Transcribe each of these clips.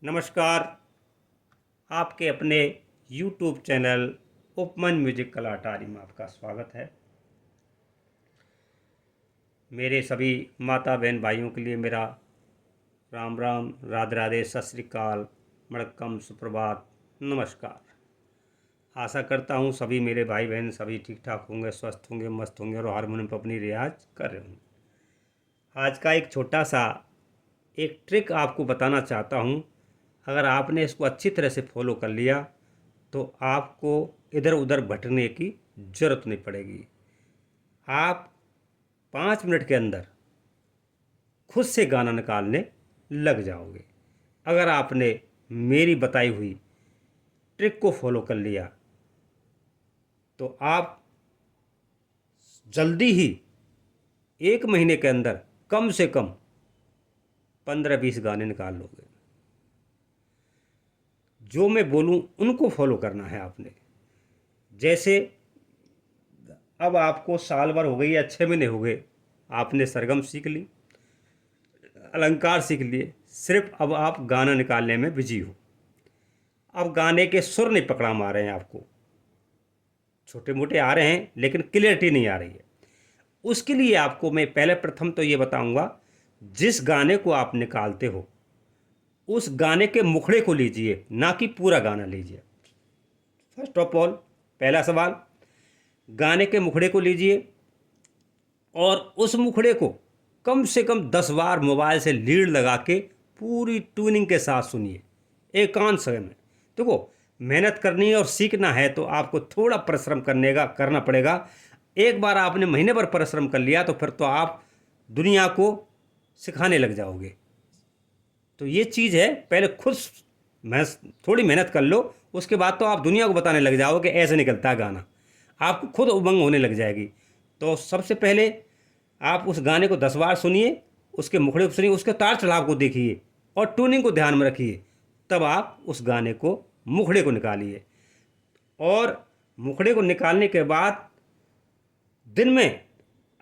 नमस्कार। आपके अपने YouTube चैनल उपमन म्यूजिक कला अटारी में आपका स्वागत है। मेरे सभी माता बहन भाइयों के लिए मेरा राम राम, राधे राधे, सत श्री अकाल, वणक्कम, सुप्रभात, नमस्कार। आशा करता हूँ सभी मेरे भाई बहन सभी ठीक ठाक होंगे, स्वस्थ होंगे, मस्त होंगे और हारमोनियम पर अपनी रियाज कर रहे होंगे। आज का एक छोटा सा एक ट्रिक आपको बताना चाहता हूँ। अगर आपने इसको अच्छी तरह से फॉलो कर लिया तो आपको इधर उधर भटकने की ज़रूरत नहीं पड़ेगी। आप 5 मिनट के अंदर खुद से गाना निकालने लग जाओगे। अगर आपने मेरी बताई हुई ट्रिक को फॉलो कर लिया तो आप जल्दी ही 1 महीने के अंदर कम से कम 15-20 गाने निकाल लोगे। जो मैं बोलूं उनको फॉलो करना है आपने। जैसे अब आपको साल भर हो गई या 6 महीने हो गए, आपने सरगम सीख ली, अलंकार सीख लिए, सिर्फ अब आप गाना निकालने में बिजी हो। अब गाने के सुर नहीं पकड़ा में आ रहे हैं, आपको छोटे मोटे आ रहे हैं लेकिन क्लियरिटी नहीं आ रही है। उसके लिए आपको मैं पहले प्रथम तो ये बताऊंगा, जिस गाने को आप निकालते हो उस गाने के मुखड़े को लीजिए, ना कि पूरा गाना लीजिए। फर्स्ट ऑफ ऑल, पहला सवाल, गाने के मुखड़े को लीजिए और उस मुखड़े को कम से कम 10 बार मोबाइल से लीड लगा के पूरी ट्यूनिंग के साथ सुनिए, एकांत समय में। देखो, मेहनत करनी है और सीखना है तो आपको थोड़ा परिश्रम करना पड़ेगा। एक बार आपने महीने भर परिश्रम कर लिया तो फिर तो आप दुनिया को सिखाने लग जाओगे। तो ये चीज़ है, पहले खुद थोड़ी मेहनत कर लो, उसके बाद तो आप दुनिया को बताने लग जाओ कि ऐसे निकलता है गाना। आपको खुद उमंग होने लग जाएगी। तो सबसे पहले आप उस गाने को 10 बार सुनिए, उसके मुखड़े को सुनिए, उसके तार चढ़ाव को देखिए और ट्यूनिंग को ध्यान में रखिए। तब आप उस गाने को मुखड़े को निकालिए और मुखड़े को निकालने के बाद दिन में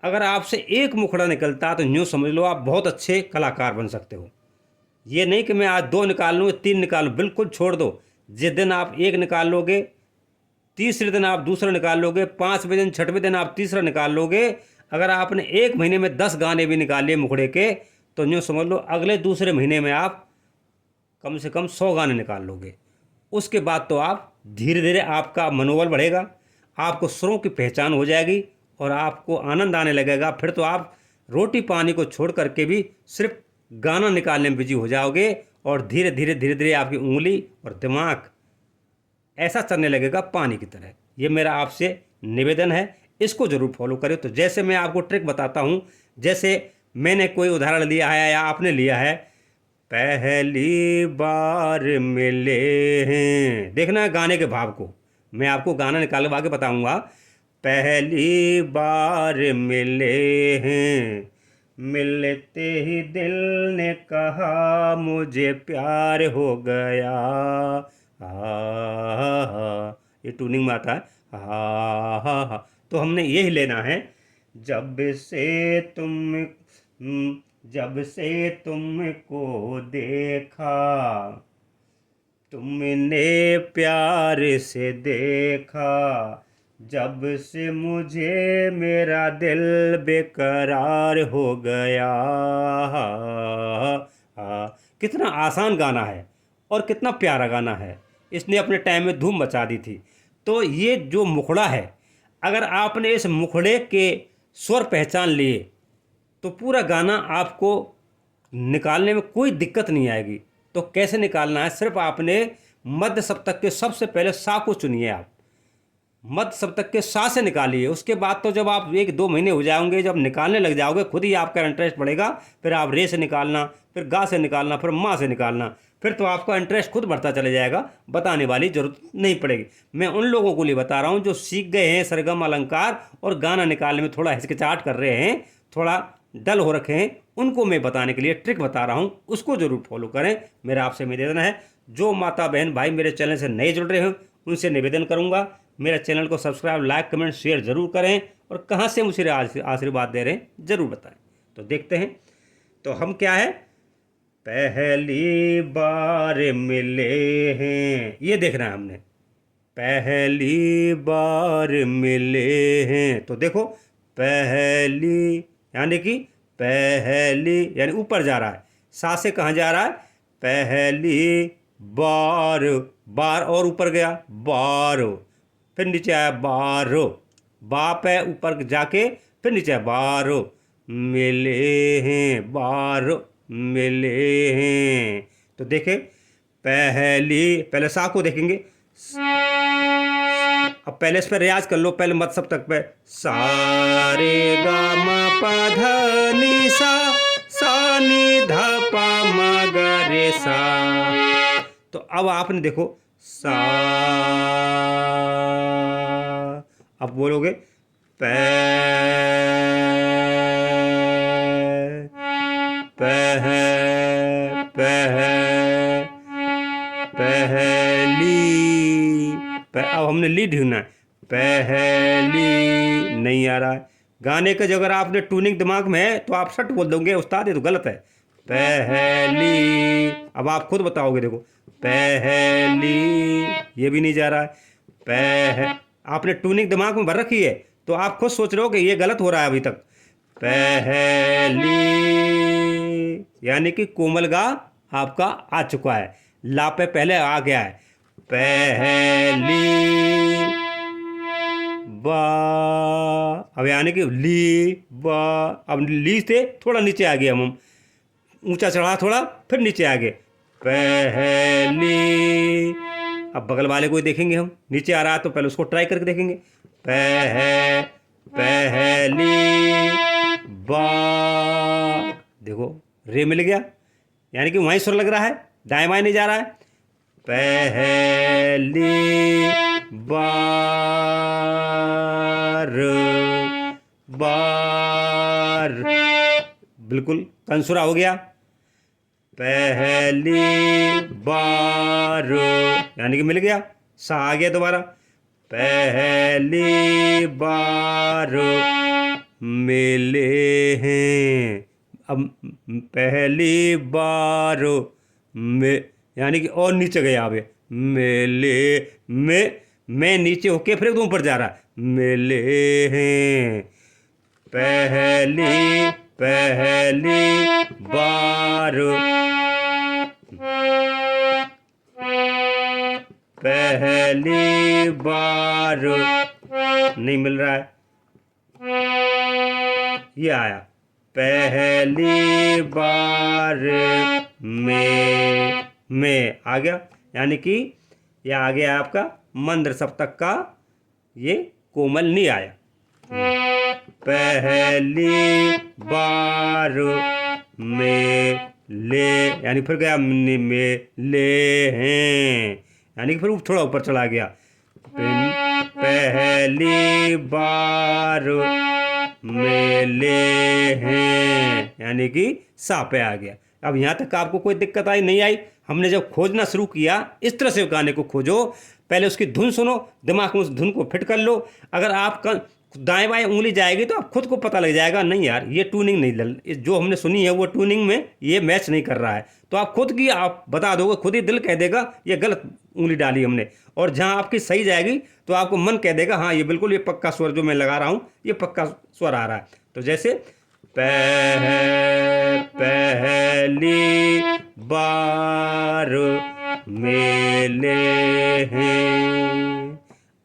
अगर आपसे एक मुखड़ा निकलता तो यूँ समझ लो आप बहुत अच्छे कलाकार बन सकते हो। ये नहीं कि मैं आज 2 निकाल लूँ, 3 निकाल लूँ, बिल्कुल छोड़ दो। जिस दिन आप एक निकाल लोगे, तीसरे दिन आप दूसरा निकाल लोगे, 5वें दिन 6वें दिन आप तीसरा निकाल लोगे। अगर आपने 1 महीने में 10 गाने भी निकाल लिए मुखड़े के तो यूँ समझ लो अगले दूसरे महीने में आप कम से कम 100 गाने निकाल लोगे। उसके बाद तो आप धीरे धीरे आपका मनोबल बढ़ेगा, आपको सुरों की पहचान हो जाएगी और आपको आनंद आने लगेगा। फिर तो आप रोटी पानी को छोड़ करके भी सिर्फ गाना निकालने में बिजी हो जाओगे और धीरे धीरे आपकी उंगली और दिमाग ऐसा चलने लगेगा पानी की तरह। ये मेरा आपसे निवेदन है, इसको ज़रूर फॉलो करें। तो जैसे मैं आपको ट्रिक बताता हूँ, जैसे मैंने कोई उदाहरण लिया है या आपने लिया है, पहली बार मिले हैं, देखना है गाने के भाव को। मैं आपको गाना निकालवा के बताऊंगा। पहली बार मिले हैं, मिलते ही दिल ने कहा मुझे प्यार हो गया। ये ट्यूनिंग में आता है। तो हमने यही लेना है, जब से तुम जब से तुमको देखा, तुमने प्यार से देखा, जब से मुझे मेरा दिल बेकरार हो गया। कितना आसान गाना है और कितना प्यारा गाना है। इसने अपने टाइम में धूम मचा दी थी। तो ये जो मुखड़ा है, अगर आपने इस मुखड़े के स्वर पहचान लिए तो पूरा गाना आपको निकालने में कोई दिक्कत नहीं आएगी। तो कैसे निकालना है, सिर्फ आपने मध्य सप्तक के सबसे पहले सा को चुनिए। आप मध्य सप्तक के सा से निकालिए। उसके बाद तो जब आप 1-2 महीने हो जाओगे, जब निकालने लग जाओगे, खुद ही आपका इंटरेस्ट बढ़ेगा। फिर आप रे से निकालना, फिर गा से निकालना, फिर माँ से निकालना, फिर तो आपका इंटरेस्ट खुद बढ़ता चले जाएगा, बताने वाली जरूरत नहीं पड़ेगी। मैं उन लोगों को लिए बता रहा हूँ जो सीख गए हैं सरगम अलंकार और गाना निकालने में थोड़ा हिचकिचाहट कर रहे हैं, थोड़ा डल हो रखे हैं, उनको मैं बताने के लिए ट्रिक बता रहा हूँ। उसको ज़रूर फॉलो करें, मेरा आपसे निवेदन है। जो माता बहन भाई मेरे चैनल से नए जुड़ रहे हैं उनसे निवेदन करूँगा, मेरे चैनल को सब्सक्राइब, लाइक, कमेंट, शेयर ज़रूर करें और कहाँ से मुझे आशीर्वाद दे रहे हैं ज़रूर बताएं। तो देखते हैं। तो हम क्या है, पहली बार मिले हैं, ये देखना है हमने। पहली बार मिले हैं, तो देखो पहली यानी कि पहली यानी ऊपर जा रहा है, सा से कहाँ जा रहा है, पहली बार, बार और ऊपर गया बार, फिर नीचे आया बारो, बाप है ऊपर जाके फिर नीचे आया बारो, मिले हैं बारो, मिले हैं। तो देखे पहली, पहले सा को देखेंगे। अब पहले इस पर रियाज कर लो, पहले मत सब तक पे, सा रे गा मा पा धा नी सा नी धा पा मा गा रे सा। तो अब आपने देखो सा, अब बोलोगे पै, पह, पह, पहली, अब हमने ली ढूंढना है, पहली नहीं आ रहा है। गाने का अगर आपने ट्यूनिंग दिमाग में है तो आप सट बोल दोगे उस्ताद ये तो गलत है, पहली। अब आप खुद बताओगे, देखो पहली, ये भी नहीं जा रहा है, आपने ट्यूनिंग दिमाग में भर रखी है तो आप खुद सोच रहे हो कि ये गलत हो रहा है अभी तक। पहली यानी कि कोमल गा आपका आ चुका है, ला पे पहले आ गया है, पहली बा, अब यानी कि ली बा, अब ली से थोड़ा नीचे आ गए हम, ऊंचा चढ़ा थोड़ा फिर नीचे आ गए, पहली। अब बगल वाले को देखेंगे हम, नीचे आ रहा है तो पहले उसको ट्राई करके देखेंगे, पहली बा, देखो रे मिल गया, यानी कि वहीं सुर लग रहा है, दाएं बाएं नहीं जा रहा है, पहली बार, बार, बिल्कुल कंसुरा हो गया, पहली बार यानी कि मिल गया, सा आ गया दोबारा, पहली बार मिले हैं। अब पहली बार में यानी कि और नीचे गया, अब मिले में नीचे होके फिर एकदम ऊपर जा रहा है, मिले हैं, पहली बार, पहली बार नहीं मिल रहा है, ये आया, पहली बार में आ गया, यानी कि ये आ गया आपका मंद्र सप्तक का, ये कोमल नहीं आया, पहली बार में ले, यानी फिर गया में ले हैं, यानी कि फिर थोड़ा ऊपर चला गया, पहली बार में ले हैं, यानी कि सा पे आ गया। अब यहाँ तक आपको कोई दिक्कत आई नहीं आई? हमने जब खोजना शुरू किया, इस तरह से गाने को खोजो, पहले उसकी धुन सुनो, दिमाग में उस धुन को फिट कर लो, अगर आप दाएं बाएं उंगली जाएगी तो आप खुद को पता लग जाएगा नहीं यार ये ट्यूनिंग नहीं, जो हमने सुनी है वो ट्यूनिंग में ये मैच नहीं कर रहा है, तो आप खुद की आप बता दोगे, खुद ही दिल कह देगा ये गलत उंगली डाली हमने, और जहां आपकी सही जाएगी तो आपको मन कह देगा हाँ ये बिल्कुल ये पक्का स्वर जो मैं लगा रहा हूँ ये पक्का स्वर आ रहा है। तो जैसे पहली बार मिले हैं,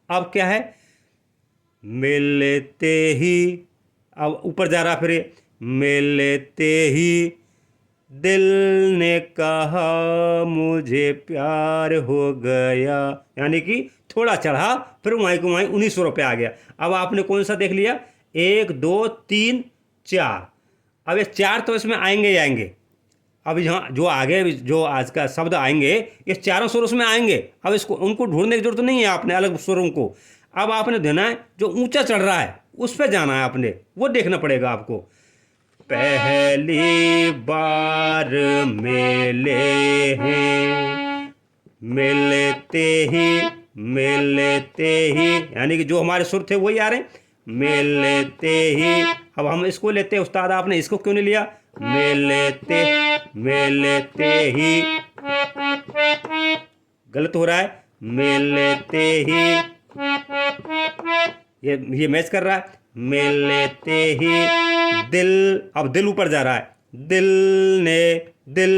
अब क्या है, मिलते ही, अब ऊपर जा रहा, फिर मिलते ही दिल ने कहा मुझे प्यार हो गया, यानी कि थोड़ा चढ़ा फिर वहीं को वहीं 1900 रुपये आ गया। अब आपने कौन सा देख लिया, 1 2 3 4, अब ये 4 तो इसमें आएंगे ही आएंगे, अब यहाँ जो आगे जो आज का शब्द आएंगे ये चारों सुर उसमें आएंगे, अब इसको उनको ढूंढने की जरूरत नहीं है आपने अलग सुरों को, अब आपने देना है जो ऊंचा चढ़ रहा है उस पर जाना है आपने, वो देखना पड़ेगा आपको। पहली बार मिले हैं, मिलते ही यानी कि जो हमारे सुर थे वही आ रहे हैं, मिलते ही। अब हम इसको लेते हैं, उस्ताद आपने इसको क्यों नहीं लिया, मिलते मिलते ही, गलत हो रहा है, मिलते ही, ये मैच कर रहा है, मिलते ही दिल, अब दिल ऊपर जा रहा है, दिल ने, दिल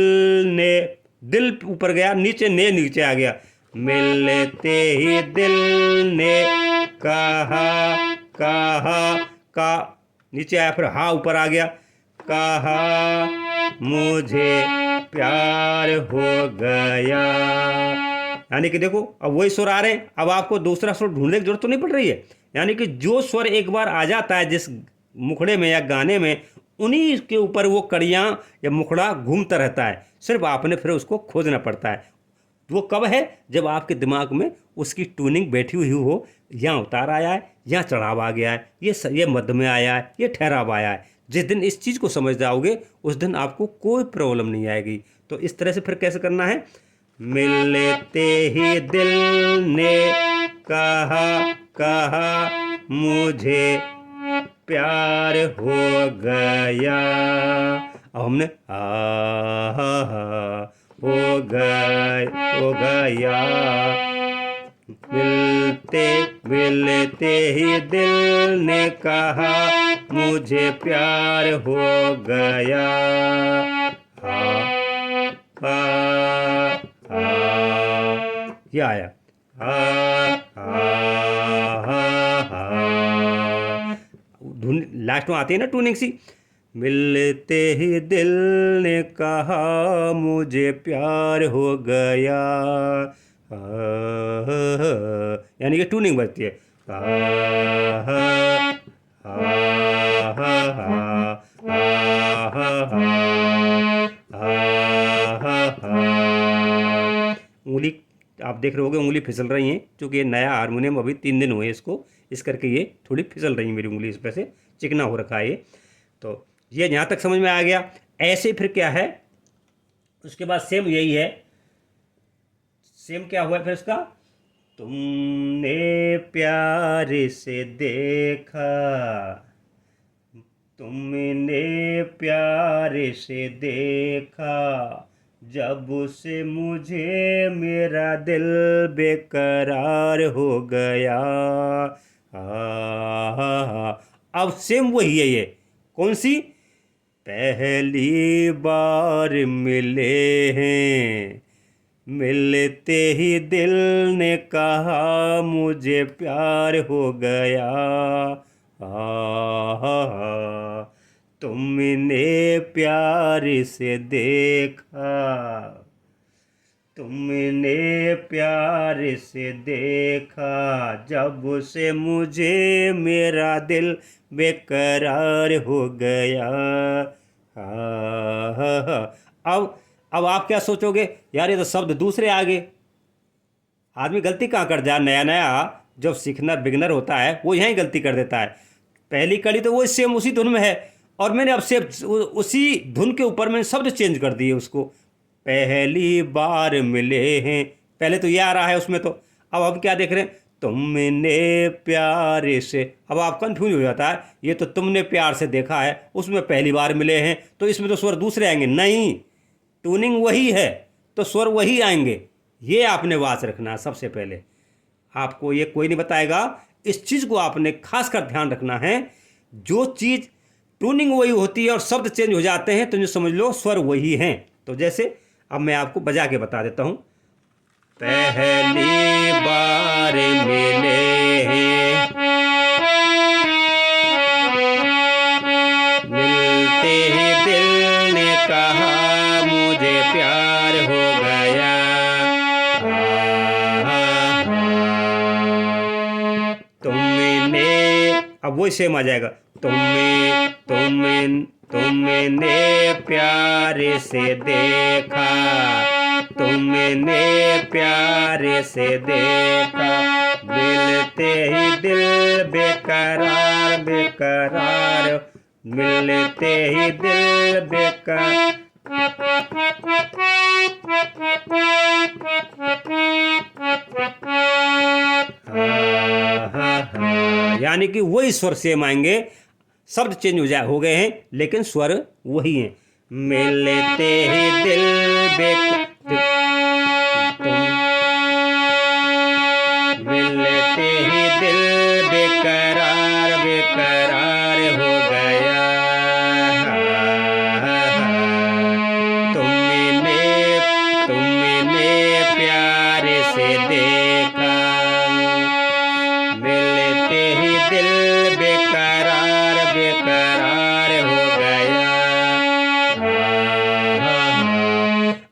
ने, दिल ऊपर गया, नीचे ने नीचे आ गया, मिलते ही दिल ने कहा, कहा, का नीचे आया, फिर हा ऊपर आ गया, कहा मुझे प्यार हो गया। यानी कि देखो अब वही स्वर आ रहे हैं, अब आपको दूसरा स्वर ढूंढने की जरूरत तो नहीं पड़ रही है। यानी कि जो स्वर एक बार आ जाता है जिस मुखड़े में या गाने में, उन्हीं के ऊपर वो कड़ियाँ या मुखड़ा घूमता रहता है, सिर्फ आपने फिर उसको खोजना पड़ता है। वो कब है? जब आपके दिमाग में उसकी ट्यूनिंग बैठी हुई हो, यहाँ उतार आया है, यहाँ चढ़ाव आ गया है, ये मध्य में आया है, ये ठहराव आया है। जिस दिन इस चीज़ को समझ जाओगे उस दिन आपको कोई प्रॉब्लम नहीं आएगी। तो इस तरह से फिर कैसे करना है? मिलते ही दिल ने कहा, कहा मुझे प्यार हो गया। अब हमने हो गया, मिलते मिलते ही दिल ने कहा मुझे प्यार हो गया। ये आया, धुन लास्ट में आती है ना ट्यूनिंग सी, मिलते ही दिल ने कहा मुझे प्यार हो गया, यानी कि ट्यूनिंग बजती है, उंगली आप देख रहे होगे उंगली फिसल रही हैं, क्योंकि ये नया हारमोनियम अभी 3 दिन हुए इसको, इस करके ये थोड़ी फिसल रही है मेरी उंगली, इस पर से चिकना हो रखा है ये। तो ये यहाँ तक समझ में आ गया। ऐसे फिर क्या है, उसके बाद सेम यही है, सेम क्या हुआ फिर इसका, तुमने प्यार से देखा, तुमने प्यार से देखा, जब से मुझे मेरा दिल बेकरार हो गया। अब सेम वही है, ये कौन सी, पहली बार मिले हैं, मिलते ही दिल ने कहा मुझे प्यार हो गया। तुमने प्यार से देखा, तुमने प्यार से देखा, जब से मुझे मेरा दिल बेकरार हो गया। अब आप क्या सोचोगे, यार ये तो शब्द दूसरे आ गए। आदमी गलती कहाँ कर जाए, नया नया जब सीखना बिगनर होता है वो यहीं गलती कर देता है। पहली कड़ी तो वो सेम उसी धुन में है, और मैंने अब से उसी धुन के ऊपर मैंने शब्द चेंज कर दिए उसको। पहली बार मिले हैं, पहले तो ये आ रहा है उसमें, तो अब क्या देख रहे हैं, तुमने प्यार से। अब आप कंफ्यूज हो जाता है, ये तो तुमने प्यार से देखा है, उसमें पहली बार मिले हैं, तो इसमें तो स्वर दूसरे आएंगे। नहीं, ट्यूनिंग वही है तो स्वर वही आएंगे। ये आपने वाच रखना है सबसे पहले, आपको ये कोई नहीं बताएगा। इस चीज़ को आपने खास कर ध्यान रखना है, जो चीज़ ट्यूनिंग वही होती है और शब्द चेंज हो जाते हैं तो जो समझ लो स्वर वही हैं। तो जैसे अब मैं आपको बजा के बता देता हूँ, पहली बार मिले हैं, मिलते ही दिल ने कहा मुझे प्यार हो गया। तुमने, अब वही सेम आ जाएगा, तुमने प्यार से देखा, तुमने प्यार से देखा, मिलते ही दिल बेकरार बेकरार, मिलते ही दिल बेकरार। यानी कि वही स्वर सेम आएंगे, शब्द चेंज हो गए हैं लेकिन स्वर वही हैं। मिलते ही दिल मिलते ही दिल बेकरार बेकरार हो गया। तुमने तुमने प्यार से देखा, मिलते ही दिल बेकरार बेकरार हो गया।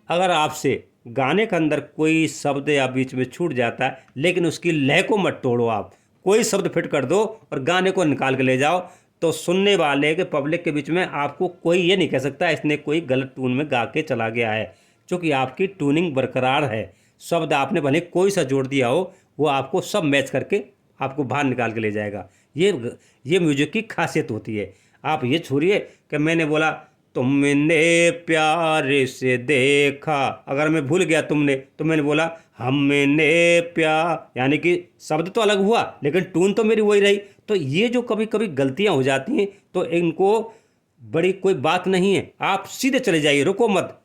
अगर आपसे गाने के अंदर कोई शब्द या बीच में छूट जाता है, लेकिन उसकी लय को मत तोड़ो। आप कोई शब्द फिट कर दो और गाने को निकाल के ले जाओ, तो सुनने वाले के पब्लिक के बीच में आपको कोई ये नहीं कह सकता इसने कोई गलत ट्यून में गा के चला गया है, क्योंकि आपकी ट्यूनिंग बरकरार है। शब्द आपने भले कोई सा जोड़ दिया हो, वो आपको सब मैच करके आपको बाहर निकाल के ले जाएगा। ये म्यूजिक की खासियत होती है। आप ये छोड़िए कि मैंने बोला तुमने प्यार से देखा, अगर मैं भूल गया तुमने, तो मैंने बोला हमने प्यार, यानी कि शब्द तो अलग हुआ लेकिन टून तो मेरी वही रही। तो ये जो कभी कभी गलतियां हो जाती हैं, तो इनको बड़ी कोई बात नहीं है। आप सीधे चले जाइए, रुको मत,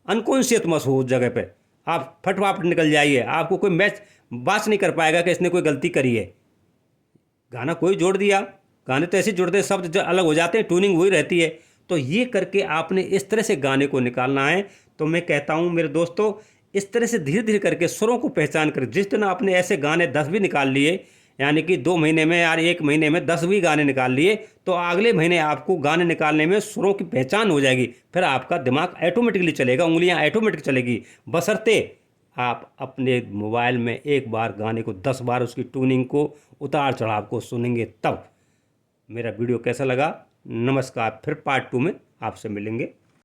अनकॉन्शियस मत हो उस जगह पे, आप फटवाट निकल जाइए। आपको कोई मैच बात नहीं कर पाएगा कि इसने कोई गलती करी है। गाना कोई जोड़ दिया, गाने तो ऐसे जोड़ते शब्द जो अलग हो जाते हैं, ट्यूनिंग वही रहती है। तो ये करके आपने इस तरह से गाने को निकालना है। तो मैं कहता हूँ मेरे दोस्तों, इस तरह से धीरे धीरे करके सुरों को पहचान कर, जिस दिन आपने ऐसे गाने 10 भी निकाल लिए, यानी कि 2 महीने में यार 1 महीने में 10 भी गाने निकाल लिए, तो अगले महीने आपको गाने निकालने में सुरों की पहचान हो जाएगी। फिर आपका दिमाग ऑटोमेटिकली चलेगा, उंगलियां ऑटोमेटिक चलेगी, बशर्ते आप अपने मोबाइल में एक बार गाने को 10 बार उसकी ट्यूनिंग को उतार चढ़ाव को सुनेंगे तब। मेरा वीडियो कैसा लगा? नमस्कार, फिर पार्ट 2 में आपसे मिलेंगे।